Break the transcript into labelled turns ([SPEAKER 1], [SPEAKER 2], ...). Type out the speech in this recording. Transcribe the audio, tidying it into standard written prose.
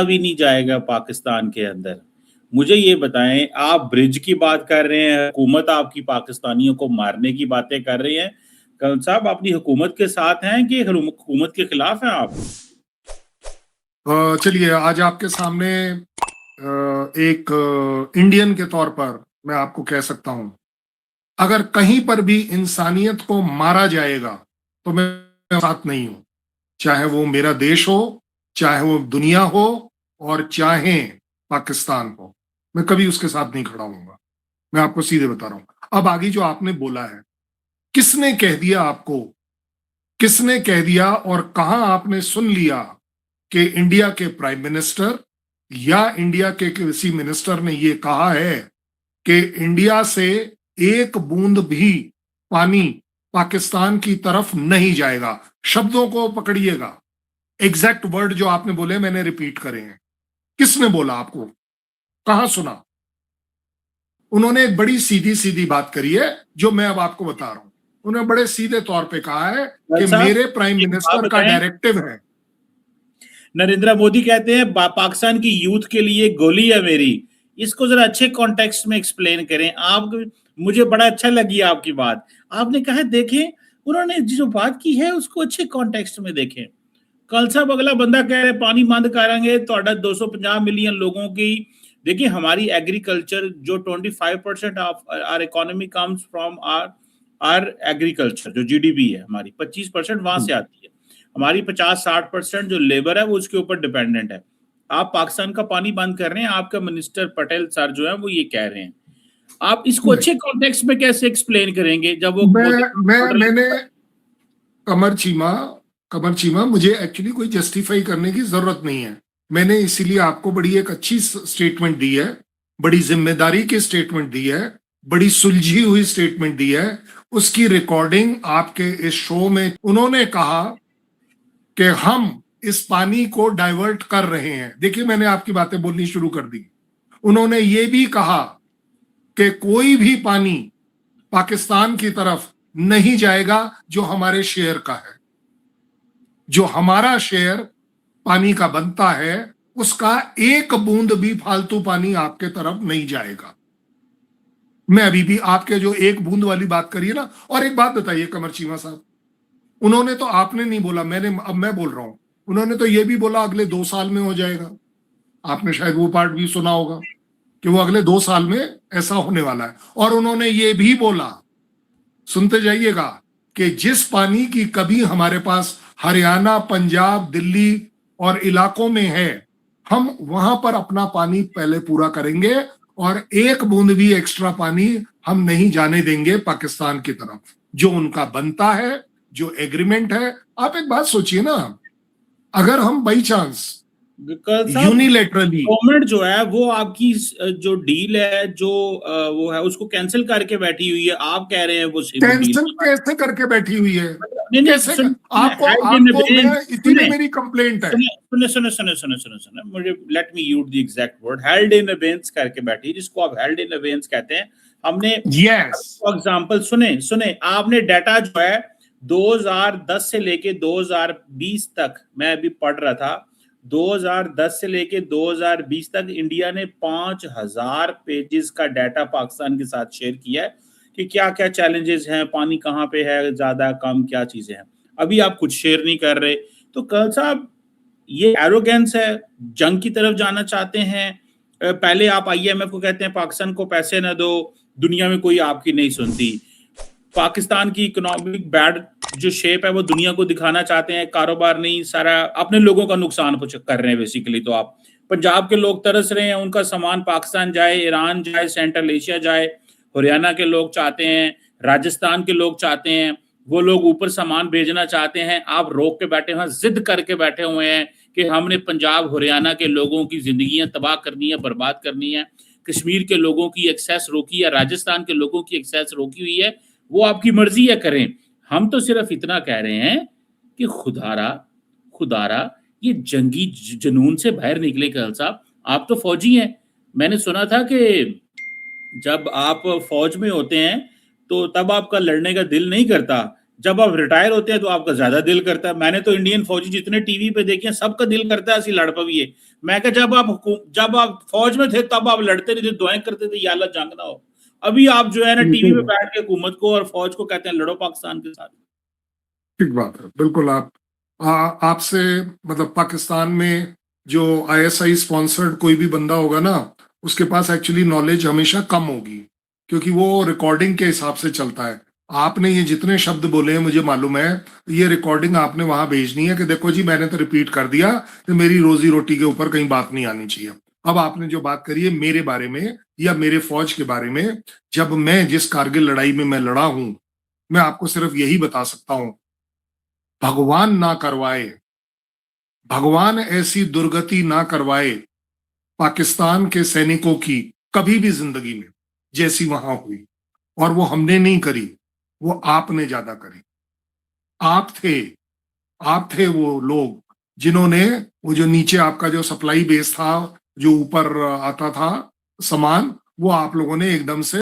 [SPEAKER 1] भी नहीं जाएगा पाकिस्तान के अंदर। मुझे ये बताएं, आप ब्रिज की बात कर रहे हैं, हुकूमत आपकी पाकिस्तानियों को मारने की बातें कर रही है। कल साहब अपनी हुकूमत के साथ हैं कि हुकूमत के खिलाफ हैं आप?
[SPEAKER 2] चलिए, आज आपके सामने एक इंडियन के तौर पर मैं आपको कह सकता हूं, अगर कहीं पर भी इंसानियत को मारा जाएगा तो मैं साथ नहीं हूं। चाहे वो मेरा देश हो, चाहे वो दुनिया हो, और चाहे पाकिस्तान हो, मैं कभी उसके साथ नहीं खड़ा हूंगा। मैं आपको सीधे बता रहा हूं। अब आगे जो आपने बोला है, किसने कह दिया आपको, किसने कह दिया और कहां आपने सुन लिया कि इंडिया के प्राइम मिनिस्टर या इंडिया के किसी मिनिस्टर ने यह कहा है कि इंडिया से एक बूंद भी पानी पाकिस्तान की तरफ नहीं जाएगा? शब्दों को पकड़िएगा, एग्जैक्ट वर्ड जो आपने बोले मैंने रिपीट करे हैं। किसने बोला आपको? कहां सुना? उन्होंने एक बड़ी सीधी सीधी बात करी है जो मैं अब आपको बता रहा हूं। उन्होंने बड़े सीधे तौर पे कहा है कि मेरे प्राइम मिनिस्टर का डायरेक्टिव है।
[SPEAKER 1] नरेंद्र मोदी कहते हैं पाकिस्तान की यूथ के लिए गोली है मेरी। इसको जरा अच्छे कॉन्टेक्स्ट में एक्सप्लेन करें आप। मुझे बड़ा अच्छा लगी आपकी बात। आपने कहा देखें, उन्होंने जो बात की है उसको अच्छे कॉन्टेक्स्ट में देखें। कल साहब अगला बंदा कह रहे पानी बंद करेंगे तो 250 मिलियन लोगों की। देखिए हमारी एग्रीकल्चर जो 25% of our economy comes from our agriculture, जो जीडीपी है हमारी 25% वहां से आती है। हमारी 50-60% जो लेबर है वो उसके ऊपर डिपेंडेंट है। आप पाकिस्तान का पानी बंद कर रहे हैं, आपका मिनिस्टर पटेल सर जो है वो ये कह रहे हैं। आप इसको अच्छे कॉन्टेक्स्ट में कैसे एक्सप्लेन करेंगे जब वो
[SPEAKER 2] मैंने कमर चीमा, मुझे एक्चुअली कोई जस्टिफाई करने की जरूरत नहीं है। मैंने इसीलिए आपको बड़ी एक अच्छी स्टेटमेंट दी है, बड़ी जिम्मेदारी की स्टेटमेंट दी है, बड़ी सुलझी हुई स्टेटमेंट दी है। उसकी रिकॉर्डिंग आपके इस शो में उन्होंने कहा कि हम इस पानी को डाइवर्ट कर रहे हैं। देखिए, मैंने आपकी बातें बोलनी शुरू कर दी। उन्होंने ये भी कहा कि कोई भी पानी पाकिस्तान की तरफ नहीं जाएगा जो हमारे शेयर का है। जो हमारा शेयर पानी का बनता है उसका एक बूंद भी फालतू पानी आपके तरफ नहीं जाएगा। मैं अभी भी आपके जो एक बूंद वाली बात करिए ना। और एक बात बताइए कमर चीमा साहब, उन्होंने तो, आपने नहीं बोला, अब मैं बोल रहा हूं, उन्होंने तो ये भी बोला अगले 2 साल में हो जाएगा। आपने शायद वो पार्ट भी सुना होगा कि वो अगले 2 साल में ऐसा होने वाला है। और उन्होंने ये भी बोला, सुनते जाइएगा, कि जिस पानी की कभी हमारे पास हरियाणा, पंजाब, दिल्ली और इलाकों में है, हम वहां पर अपना पानी पहले पूरा करेंगे और एक बूंद भी एक्स्ट्रा पानी हम नहीं जाने देंगे पाकिस्तान की तरफ। जो उनका बनता है, जो एग्रीमेंट है। आप एक बात सोचिए ना, अगर हम बाई चांस यूनिलेटरली
[SPEAKER 1] गवर्नमेंट जो है वो आपकी जो डील है जो वो है उसको कैंसिल करके बैठी हुई है, आप कह रहे हैं वो
[SPEAKER 2] कैंसिल कैसे करके बैठी हुई है? कैसे? आपको मैं इसीलिए मेरी कंप्लेंट है।
[SPEAKER 1] सुने मुझे, let me use the exact word, held in abeyance करके बैठी, जिसको आप हेल्ड इन अबेयंस कहते हैं। हमने फॉर एग्जांपल सुने आपने डाटा जो है 2010 से लेके 2020 तक, मैं अभी पढ़ रहा था, 2010 से लेके 2020 तक इंडिया ने 5000 पेजेस का डाटा पाकिस्तान के साथ शेयर किया है कि क्या क्या चैलेंजेस हैं, पानी कहाँ पे है ज्यादा कम, क्या चीजें हैं। अभी आप कुछ शेयर नहीं कर रहे। तो कल साहब ये एरोगेंस है, जंग की तरफ जाना चाहते हैं। पहले आप आईएमएफ को कहते हैं पाकिस्तान को पैसे न दो, दुनिया में कोई आपकी नहीं सुनती। पाकिस्तान की इकोनॉमिक बैड जो शेप है वो दुनिया को दिखाना चाहते हैं, कारोबार नहीं, सारा अपने लोगों का नुकसान कर रहे हैं बेसिकली। तो आप पंजाब के लोग तरस रहे हैं, उनका सामान पाकिस्तान जाए, ईरान जाए, सेंट्रल एशिया जाए। हरियाणा के लोग चाहते हैं, राजस्थान के लोग चाहते हैं, वो लोग ऊपर सामान भेजना चाहते हैं। आप रोक के बैठे हैं, जिद करके बैठे हुए हैं कि हमने पंजाब हरियाणा के लोगों की जिंदगियां तबाह करनी है, बर्बाद करनी है। कश्मीर के लोगों की एक्सेस रोकी है, राजस्थान के लोगों की एक्सेस रोकी हुई है। वो आपकी मर्जी है, करें। हम तो सिर्फ इतना कह रहे हैं कि खुदारा ये जंगी जुनून से बाहर निकले। कल साहब आप तो फौजी हैं, मैंने सुना था कि जब आप फौज में होते हैं तो तब आपका लड़ने का दिल नहीं करता, जब आप रिटायर होते हैं तो आपका ज्यादा दिल करता है। मैंने तो इंडियन फौजी जितने टीवी पे देखे हैं सबका दिल करता है असि लड़ पविए। मैं कहा जब आप फौज में थे तब आप लड़ते नहीं थे, दुआएं करते थे या अल्लाह जंग ना हो। अभी आप जो है ना टीवी पे बैठ के हुकूमत को और फौज को कहते हैं लड़ो पाकिस्तान के साथ।
[SPEAKER 2] ठीक बात है, बिल्कुल। आपसे मतलब पाकिस्तान में जो आईएसआई स्पॉन्सर्ड कोई भी बंदा होगा ना, उसके पास एक्चुअली नॉलेज हमेशा कम होगी, क्योंकि वो रिकॉर्डिंग के हिसाब से चलता है। आपने ये जितने शब्द बोले हैं मुझे मालूम है, ये रिकॉर्डिंग आपने वहां भेजनी है कि देखो जी मैंने तो रिपीट कर दिया, तो मेरी रोजी रोटी के ऊपर कहीं बात नहीं आनी चाहिए। अब आपने जो बात करी है मेरे बारे में या मेरे फौज के बारे में, जब मैं जिस कारगिल लड़ाई में मैं लड़ा हूं, मैं आपको सिर्फ यही बता सकता हूं, भगवान ना करवाए, भगवान ऐसी दुर्गति ना करवाए पाकिस्तान के सैनिकों की कभी भी जिंदगी में जैसी वहां हुई। और वो हमने नहीं करी, वो आपने ज्यादा करी। आप थे आप थे वो लोग जिन्होंने वो जो नीचे आपका जो सप्लाई बेस था, जो ऊपर आता था सामान, वो आप लोगों ने एकदम से